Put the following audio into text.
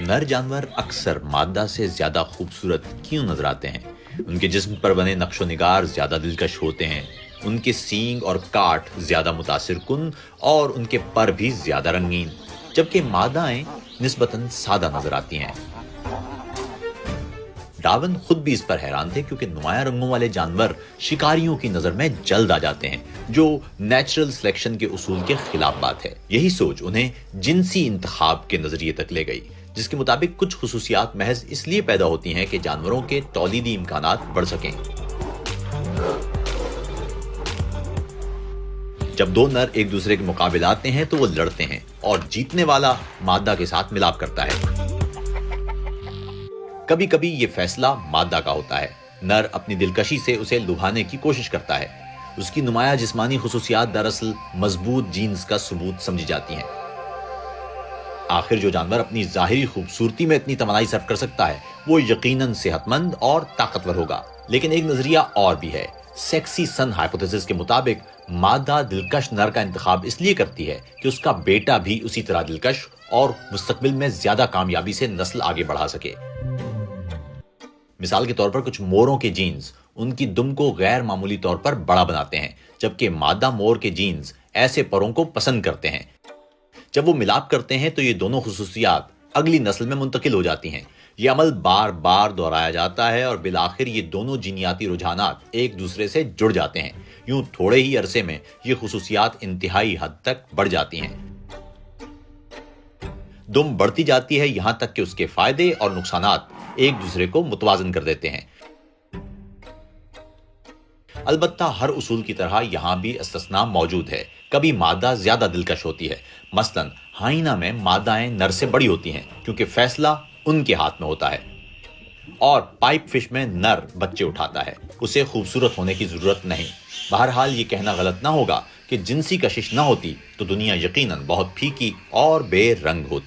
नर जानवर अक्सर मादा से ज्यादा खूबसूरत क्यों नजर आते हैं? उनके जिस्म पर बने नक्शो निगार ज्यादा दिलकश होते हैं, उनके सींग और काट ज्यादा मुतासिर कुन और उनके पर भी ज्यादा रंगीन, जबकि मादाएं निस्बतन सादा नजर आती हैं। डार्विन खुद भी इस पर हैरान थे क्योंकि नुमाया रंगों वाले जानवर शिकारियों की नजर में जल्द आ जाते हैं, जो नेचुरल सिलेक्शन के उसूल के खिलाफ बात है। यही सोच उन्हें जिनसी इंतखाब के नजरिए तक ले गई, जिसके मुताबिक कुछ खुसूसियात महज इसलिए पैदा होती हैं कि जानवरों के तौलीदी इम्कानात बढ़ सकें। जब दो नर एक दूसरे के मुकाबले आते हैं तो वो लड़ते हैं और जीतने वाला मादा के साथ मिलाप करता है। कभी कभी ये फैसला मादा का होता है। नर अपनी दिलकशी से उसे लुभाने की कोशिश करता है। उसकी नुमाया जिस्मानी खुसूसियात दरअसल मजबूत जीन्स का सबूत समझी जाती हैं। आखिर जो जानवर अपनी जाहिरी खूबसूरती में इतनी तमन्नाई सर्व कर सकता है वो यकीनन सेहतमंद और ताकतवर होगा। लेकिन एक नजरिया और भी है। सेक्सी सन हाइपोथेसिस के मुताबिक मादा दिलकश नर का इंतखाब इसलिए करती है कि उसका बेटा भी उसी तरह दिलकश और मुस्तकबिल में ज्यादा कामयाबी से नस्ल आगे बढ़ा सके। मिसाल के तौर पर कुछ मोरों के जीन्स उनकी दुम को गैर मामूली तौर पर बड़ा बनाते हैं, जबकि मादा मोर के जीन्स ऐसे परों को पसंद करते हैं। जब वो मिलाप करते हैं तो ये दोनों खुसूसियात अगली नस्ल में मुंतकिल हो जाती हैं। ये अमल बार बार दोहराया जाता है और बिलाखिर ये दोनों जीनियाती रुझानात एक दूसरे से जुड़ जाते हैं। यूं थोड़े ही अरसे में ये खुसूसियात इंतहाई हद तक बढ़ जाती हैं। दुम बढ़ती जाती है, यहां तक कि उसके फायदे और नुकसानात एक दूसरे को मुतवाजन कर देते हैं। अलबत्ता हर उसूल की तरह यहां भी इस्तिस्ना मौजूद है। कभी मादा ज्यादा दिलकश होती है। मसलन हाइना में मादाएं नर से बड़ी होती हैं क्योंकि फैसला उनके हाथ में होता है, और पाइप फिश में नर बच्चे उठाता है, उसे खूबसूरत होने की जरूरत नहीं। बहरहाल ये कहना गलत ना होगा कि जिनसी कशिश ना होती तो दुनिया यकीनन बहुत फीकी और बेरंग होती।